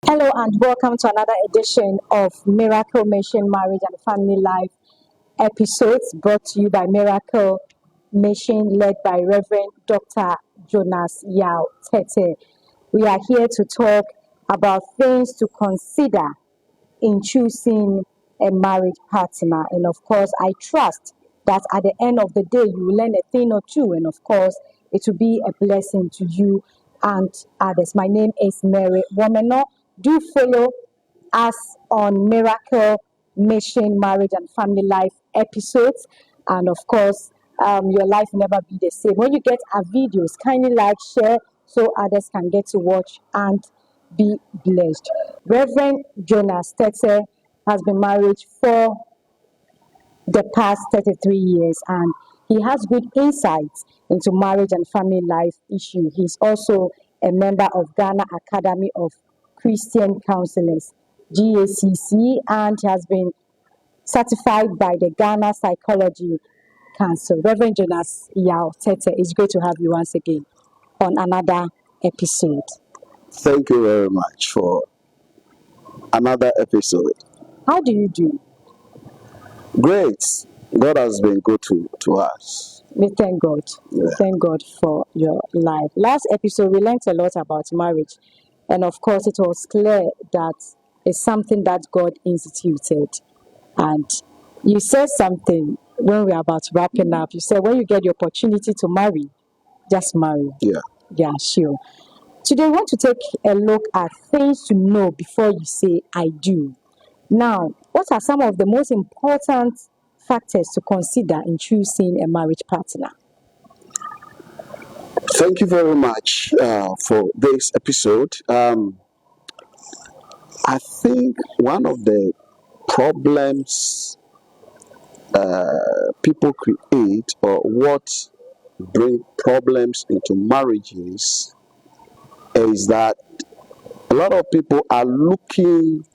Hello and welcome to another edition of Miracle Mission Marriage and Family Life episodes brought to you by Miracle Mission led by Reverend Dr. Jonas Yao Tetteh. We are here to talk about things to consider in choosing a marriage partner. And of course, I trust that at the end of the day, you will learn a thing or two. And of course, it will be a blessing to you and others. My name is Mary Womeno. Do follow us on Miracle Mission, Marriage and Family Life episodes. And of course, your life will never be the same. When you get our videos, kindly like, share, so others can get to watch and be blessed. Reverend Jonas Tetteh has been married for the past 33 years and he has good insights into marriage and family life issues. He's also a member of Ghana Academy of Christian Counselors, GACC, and has been certified by the Ghana Psychology Council. Reverend Jonas Yao Tetteh, it's great to have you once again on another episode. Thank you very much for another episode. How do you do? Great. God has been good to us. We thank God. We thank God for your life. Last episode, we learned a lot about marriage. And of course, it was clear that it's something that God instituted. And you said something when we were about wrapping up. You said, when you get the opportunity to marry, just marry. Yeah. Yeah, sure. Today, we want to take a look at things to know before you say, I do. Now, what are some of the most important factors to consider in choosing a marriage partner? Thank you very much for this episode. I think one of the problems people create or what bring problems into marriages is that a lot of people are looking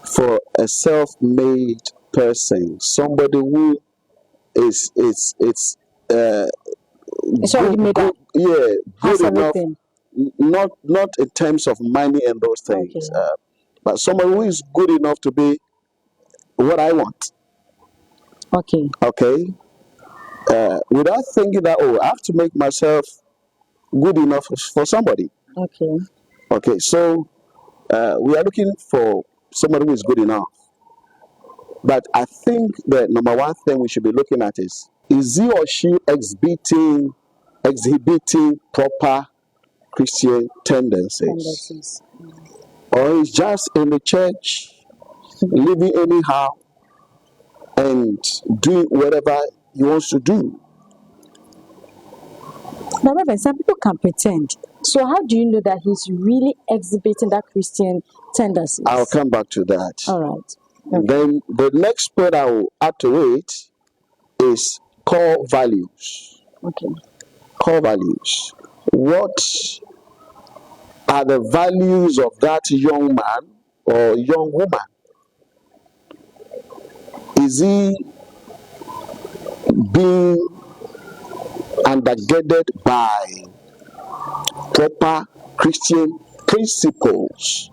for a self-made person, somebody who is It's already made up. yeah, Has good enough. everything. Not in terms of money and those things, Okay. but someone who is good enough to be what I want. Okay. Okay, without thinking that I have to make myself good enough for somebody. Okay. Okay, so we are looking for somebody who is good enough. But I think the number one thing we should be looking at is he or she exhibiting proper Christian tendencies, or is just in the church, living anyhow, and doing whatever he wants to do. Now, Reverend, some people can pretend. So, how do you know that he's really exhibiting that Christian tendencies? I'll come back to that. All right. Okay. Then the next point I will add to it is core values. Okay. Core values. What are the values of that young man or young woman? Is he being undergirded by proper Christian principles,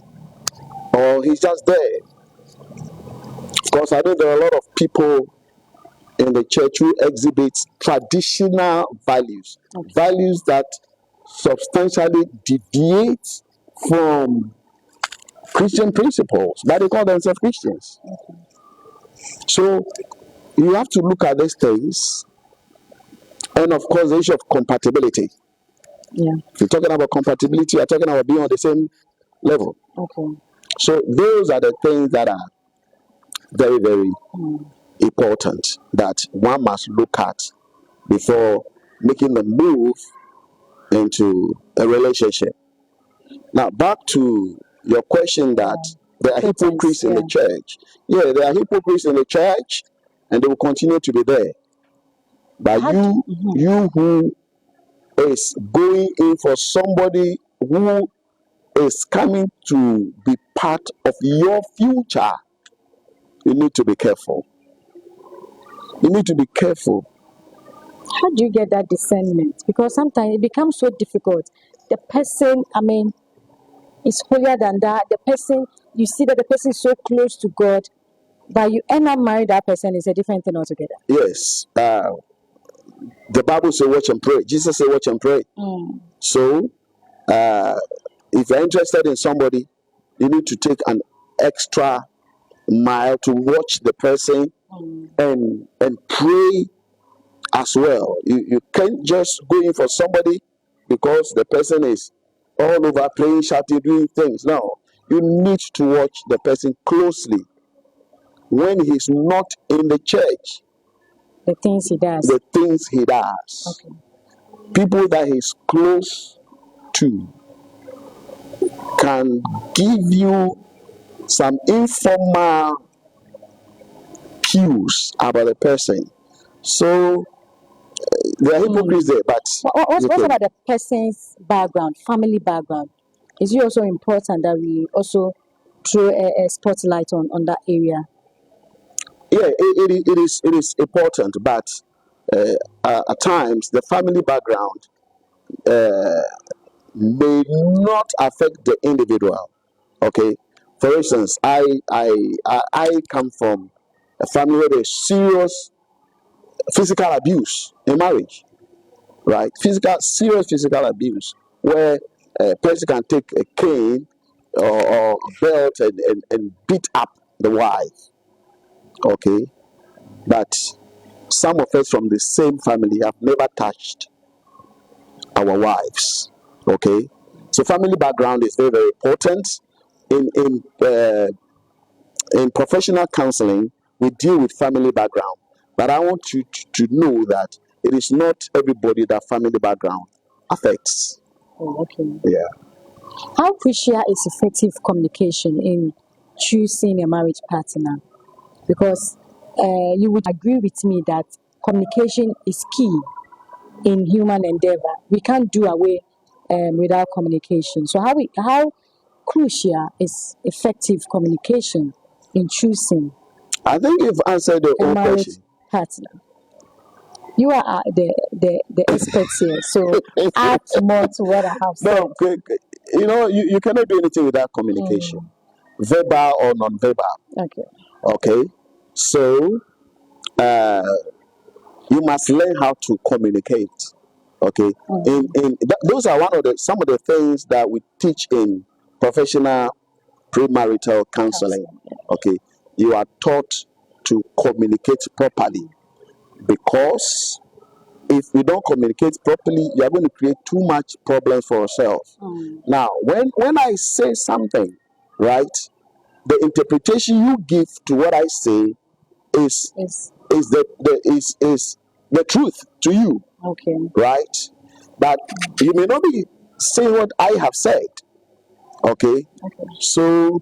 or he's just there? Of course, I know there are a lot of people in the church who exhibit traditional values, values that substantially deviate from Christian principles, but they call themselves Christians. So you have to look at these things, and of course, the issue of compatibility. Yeah. If you're talking about compatibility, you're talking about being on the same level. Okay. So those are the things that are very, very important that one must look at before making the move into a relationship. Now, back to your question that there are hypocrites in the church. Yeah, there are hypocrites in the church, and they will continue to be there. But you who is going in for somebody who is coming to be part of your future, you need to be careful. You need to be careful. How do you get that discernment? Because sometimes it becomes so difficult. The person, is holier than that. The person, you see that the person is so close to God, but you end up marrying that person is a different thing altogether. Yes. The Bible says watch and pray. Jesus said watch and pray. So if you're interested in somebody, you need to take an extra mile to watch the person and pray as well. You can't just go in for somebody because the person is all over praying, shouting, doing things. No, you need to watch the person closely when he's not in the church, The things he does. the things he does. Okay. People that he's close to can give you some informal cues about the person. So there are hypocrites there, but What's okay. about the person's background, family background? Is it also important that we also throw a spotlight on that area? Yeah, it is important, but at times the family background may not affect the individual. Okay, for instance, I come from a family where there's serious physical abuse in marriage, right? Serious physical abuse, where a person can take a cane or a belt and beat up the wife. Okay, but some of us from the same family have never touched our wives. Okay, so family background is very very important. In professional counseling, we deal with family background, but I want you to know that it is not everybody that family background affects. Oh, okay. Yeah. How crucial is effective communication in choosing a marriage partner? Because you would agree with me that communication is key in human endeavor. We can't do away without communication. So how crucial is effective communication in choosing I think you've answered your a own marriage question. partner? You are the experts here, so add more to what I have said. No, you cannot do anything without communication, verbal or non-verbal. Okay. Okay, so you must learn how to communicate. Okay, those are some of the things that we teach in professional premarital counseling. Okay, you are taught to communicate properly, because if we don't communicate properly, you are going to create too much problems for yourself. Now, when I say something, right, the interpretation you give to what I say is Yes. is the truth to you, Okay. right? But you may not be saying what I have said. Okay, Okay. so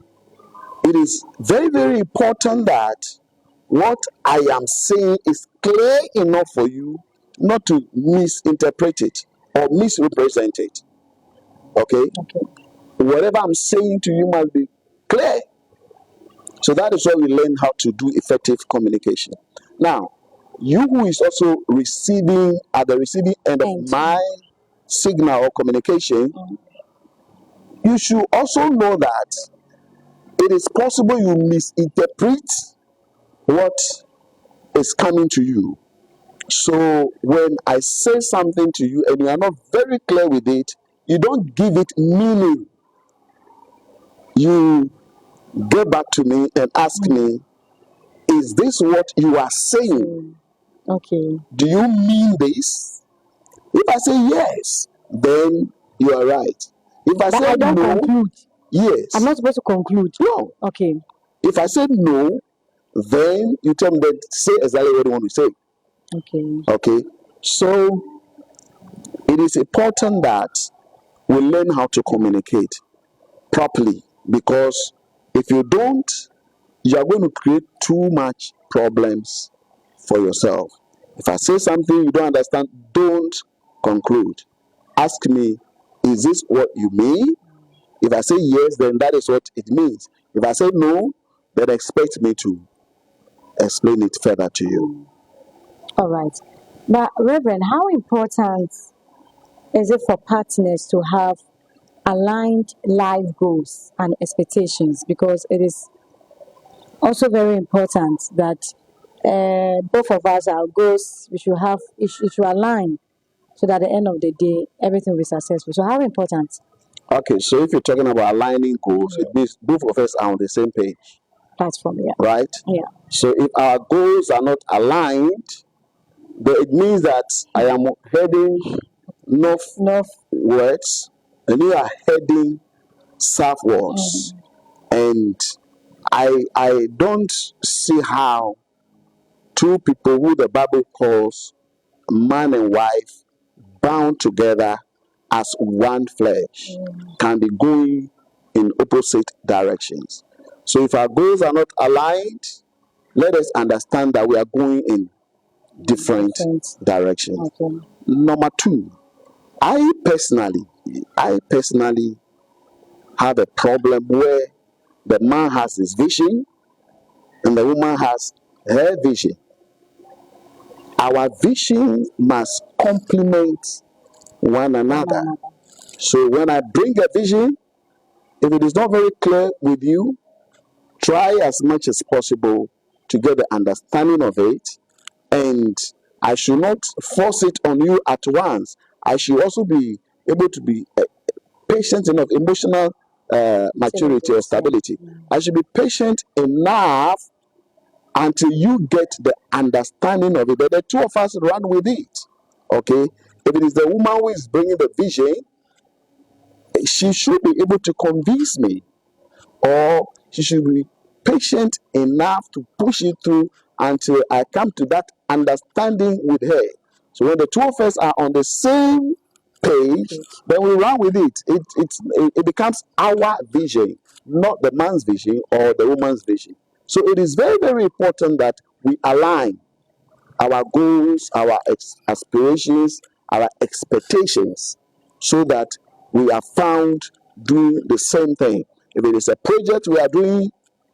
it is very very important that what I am saying is clear enough for you not to misinterpret it or misrepresent it. Okay, Okay. whatever I'm saying to you must be clear. So that is why we learn how to do effective communication. Now, you who is also receiving at the receiving end of Thank my signal or communication, you should also know that it is possible you misinterpret what is coming to you. So when I say something to you and you are not very clear with it, you don't give it meaning. You get back to me and ask me, is this what you are saying? Okay. Do you mean this? If I say yes, then you are right. If I But say I don't no, conclude. yes. I'm not supposed to conclude. No. Okay. If I say no, then you tell me that say exactly what you want to say. Okay. Okay. So it is important that we learn how to communicate properly, because if you don't, you are going to create too much problems for yourself. If I say something you don't understand, don't conclude. Ask me, is this what you mean? If I say yes, then that is what it means. If I say no, then expect me to explain it further to you. All right. But Reverend, how important is it for partners to have aligned life goals and expectations, because it is also very important that both of us, our goals, we should have, it should align, so that at the end of the day, everything will be successful. So how important? Okay, so if you're talking about aligning goals, it means both of us are on the same page, Platform, yeah. right? Yeah. So if our goals are not aligned, then it means that I am heading northwards and you are heading southwards. And I don't see how two people who the Bible calls man and wife bound together as one flesh can be going in opposite directions. So if our goals are not aligned, let us understand that we are going in different directions. Okay. Number two, I personally have a problem where the man has his vision and the woman has her vision. Our vision must complement one another. So when I bring a vision, if it is not very clear with you, try as much as possible to get the understanding of it. And I should not force it on you at once. I should also be able to be patient enough, emotional maturity or stability. I should be patient enough until you get the understanding of it. That the two of us run with it. Okay? If it is the woman who is bringing the vision, she should be able to convince me, or she should be patient enough to push it through until I come to that understanding with her. So when the two of us are on the same page, then we run with it. It becomes our vision, not the man's vision or the woman's vision. So it is very, very important that we align our goals, our aspirations, our expectations, so that we are found doing the same thing. If it is a project we are doing,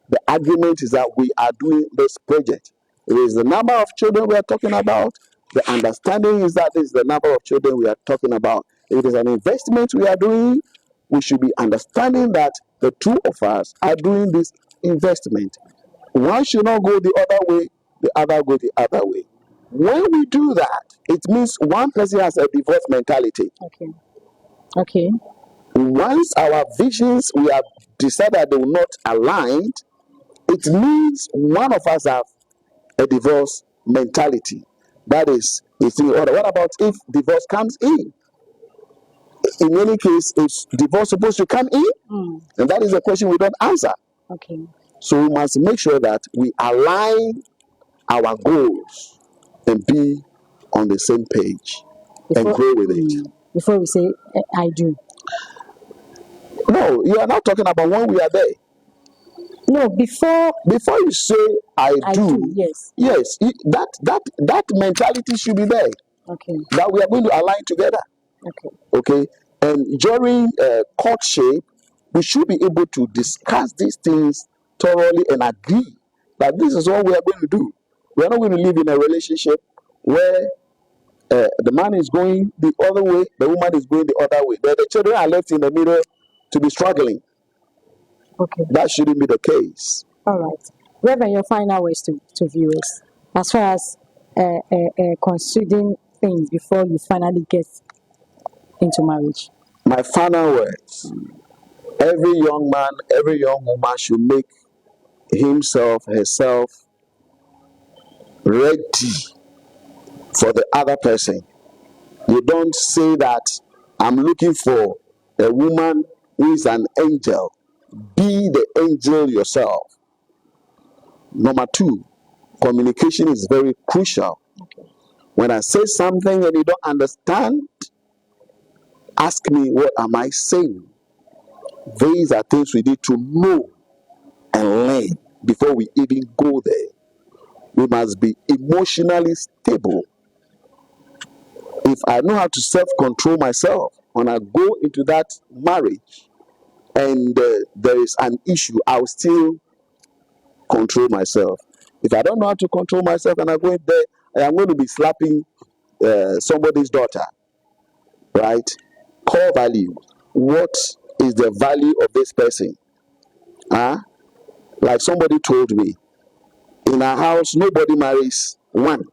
the agreement is that we are doing this project. If it is the number of children we are talking about, the understanding is that this is the number of children we are talking about. If it is an investment we are doing, we should be understanding that the two of us are doing this investment. One should not go the other way, the other go the other way. When we do that, it means one person has a divorce mentality. Okay. Okay. Once our visions, we have decided they will not align, it means one of us have a divorce mentality. That is, it's in order. What about if divorce comes in? In any case, is divorce supposed to come in? And that is a question we don't answer. Okay. So we must make sure that we align our goals and be on the same page and grow with it. Before we say I do. No, you are not talking about when we are there. No, before you say I do, yes. Yes, that mentality should be there. Okay. That we are going to align together. Okay. Okay, and during courtship, we should be able to discuss these things thoroughly and agree that this is what we are going to do. We are not going to live in a relationship where the man is going the other way, the woman is going the other way. The children are left in the middle to be struggling. Okay. That shouldn't be the case. All right. Reverend, your final words to viewers as far as considering things before you finally get into marriage. My final words: every young man, every young woman should make himself, herself ready for the other person. You don't say that I'm looking for a woman who is an angel. Be the angel yourself. Number two, communication is very crucial. Okay. When I say something and you don't understand, ask me, what am I saying? These are things we need to know and learn before we even go there. We must be emotionally stable. If I know how to self-control myself, when I go into that marriage and there is an issue, I'll still control myself. If I don't know how to control myself and I go in there, I am going to be slapping somebody's daughter, right? Core value. What is the value of this person. Like somebody told me, in our house, nobody marries one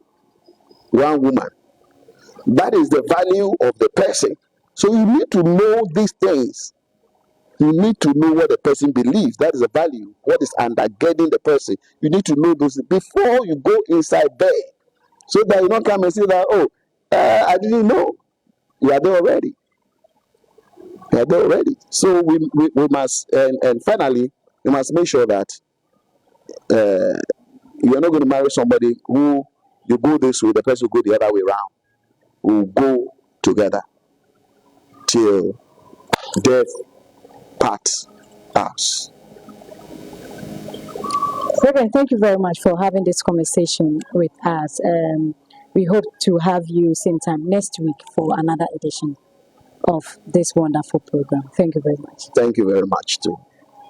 woman. That is the value of the person. So you need to know these things. You need to know what the person believes. That is the value. What is undergirding the person. You need to know those before you go inside there. So that you don't come and say that, oh, I didn't know. You are there already. You are there already. So we must, and finally, you must make sure that you are not going to marry somebody who you go this way, the person will go the other way around. Will go together till death parts us. Reverend, thank you very much for having this conversation with us. We hope to have you same time next week for another edition of this wonderful program. Thank you very much. Thank you very much too.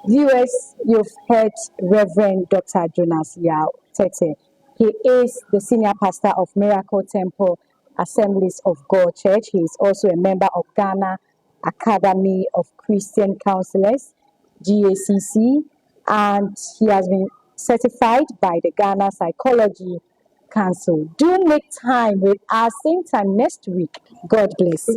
Viewers, you've heard Reverend Dr. Jonas Yao Tetteh. He is the senior pastor of Miracle Temple Assemblies of God Church. He is also a member of Ghana Academy of Christian Counselors, GACC, and he has been certified by the Ghana Psychology Council. Do make time with us same time next week. God bless.